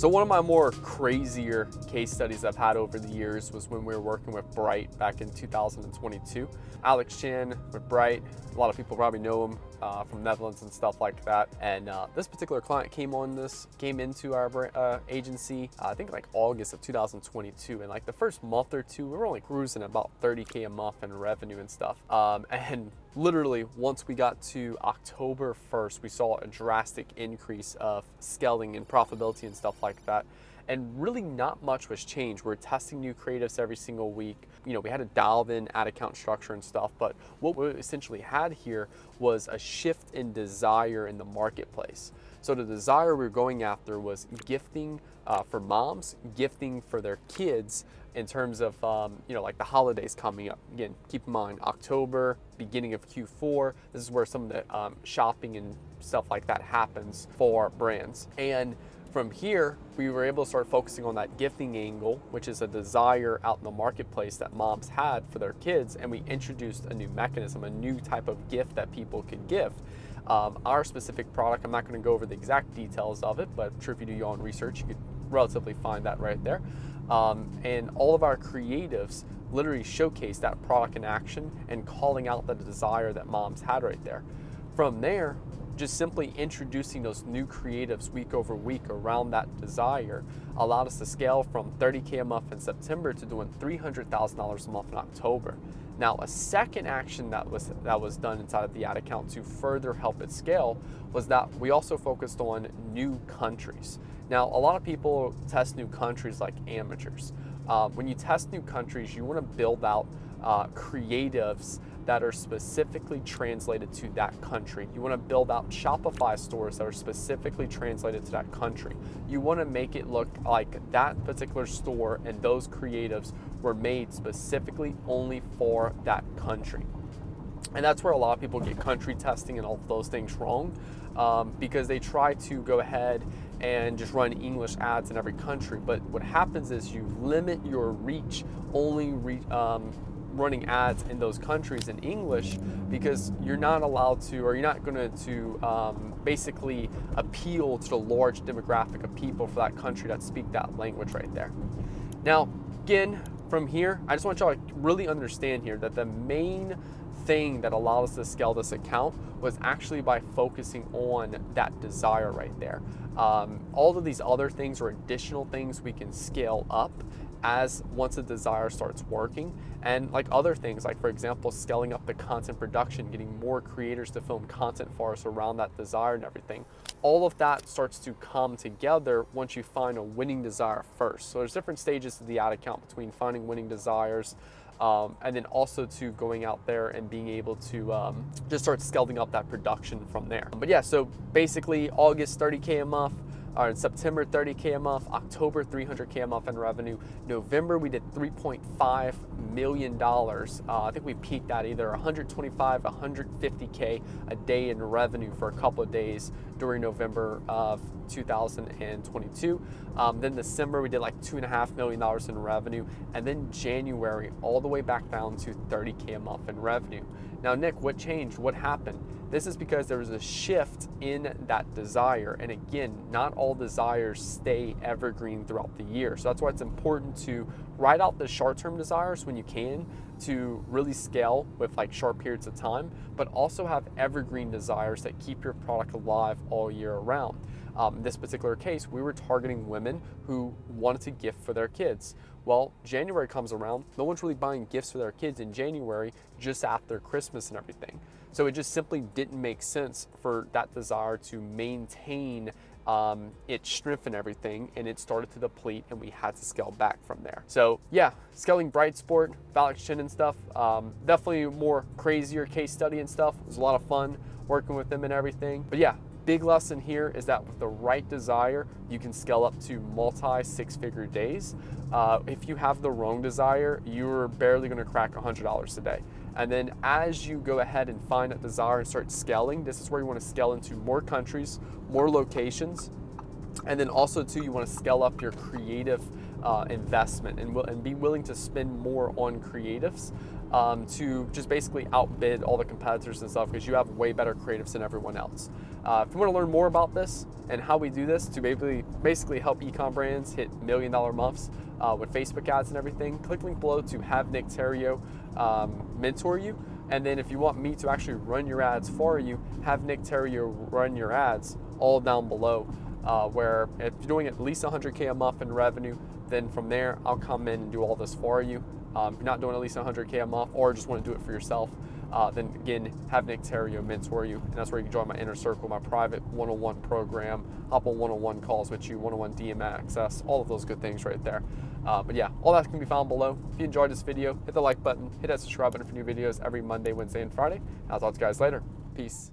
So one of my more crazier case studies I've had over the years was when we were working with Bright back in 2022. Alex Chan with Bright, a lot of people probably know him from Netherlands and stuff like that. And this particular client came into our agency, I think like August of 2022. And like the first month or two, we were only cruising about 30K a month in revenue and stuff. And literally once we got to October 1st, we saw a drastic increase of scaling and profitability and stuff like that. And really not much was changed. We're testing new creatives every single week. You know, we had to dial in ad account structure and stuff, but what we essentially had here was a shift in desire in the marketplace. So the desire we were going after was gifting for moms, gifting for their kids in terms of, you know, like the holidays coming up. Again, keep in mind, October, beginning of Q4, this is where some of the shopping and stuff like that happens for brands. And from here, we were able to start focusing on that gifting angle, which is a desire out in the marketplace that moms had for their kids. And we introduced a new mechanism, a new type of gift that people could give. Our specific product, I'm not going to go over the exact details of it, but I'm sure if you do your own research, you could relatively find that right there. And all of our creatives literally showcase that product in action and calling out the desire that moms had right there. From there, just simply introducing those new creatives week over week around that desire allowed us to scale from 30K a month in September to doing $300,000 a month in October. Now, a second action that was done inside of the ad account to further help it scale was that we also focused on new countries. Now, a lot of people test new countries like amateurs. When you test new countries, you want to build out creatives that are specifically translated to that country. You want to build out Shopify stores that are specifically translated to that country. You want to make it look like that particular store and those creatives were made specifically only for that country. And that's where a lot of people get country testing and all of those things wrong, because they try to go ahead and just run English ads in every country. But what happens is you limit your reach, only running ads in those countries in English, because you're not allowed to, or you're not going to basically appeal to the large demographic of people for that country that speak that language right there. Now, again, from here, I just want y'all to really understand here that the main thing that allowed us to scale this account was actually by focusing on that desire right there. All of these other things are additional things we can scale up as once the desire starts working, and like other things, like for example, scaling up the content production, getting more creators to film content for us around that desire and everything. All of that starts to come together once you find a winning desire first. So there's different stages to the ad account between finding winning desires, and then also to going out there and being able to just start scaling up that production from there. But yeah, so basically August 30K a month, or in September 30K a month, October 300K a month in revenue. November we did $3.5 million. I think we peaked at either 125, 150K a day in revenue for a couple of days during November of 2022. Then December we did like $2.5 million in revenue, and then January all the way back down to 30K a month in revenue. Now, Nick, what changed? What happened? This is because there was a shift in that desire. And again, not all desires stay evergreen throughout the year. So that's why it's important to write out the short-term desires when you can to really scale with like short periods of time, but also have evergreen desires that keep your product alive all year round. In this particular case, we were targeting women who wanted to gift for their kids. Well, January comes around, no one's really buying gifts for their kids in January just after Christmas and everything. So it just simply didn't make sense for that desire to maintain its strength and everything, and it started to deplete, and we had to scale back from there. So yeah, scaling Bright Sport, Alex Chin and stuff, definitely more crazier case study and stuff. It was a lot of fun working with them and everything. But yeah, big lesson here is that with the right desire, you can scale up to multi six-figure days. If you have the wrong desire, you're barely gonna crack $100 a day. And then as you go ahead and find that desire and start scaling, this is where you want to scale into more countries, more locations. And then also too, you want to scale up your creative investment and be willing to spend more on creatives to just basically outbid all the competitors and stuff, because you have way better creatives than everyone else. If you want to learn more about this and how we do this to basically help e-com brands hit $1 million months with Facebook ads and everything, click link below to have Nick Theriot mentor you. And then if you want me to actually run your ads for you, have Nick Theriot run your ads, all down below. Where if you're doing at least 100K a month in revenue, then from there I'll come in and do all this for you. If you're not doing at least 100K a month or just want to do it for yourself, then again, have Nick Theriot mentor you, and that's where you can join my inner circle, my private one-on-one program, hop on one-on-one calls with you, one-on-one DM access, all of those good things right there. But yeah, all that can be found below. If you enjoyed this video, hit the like button, hit that subscribe button for new videos every Monday, Wednesday, and Friday. I'll talk to you guys later. Peace.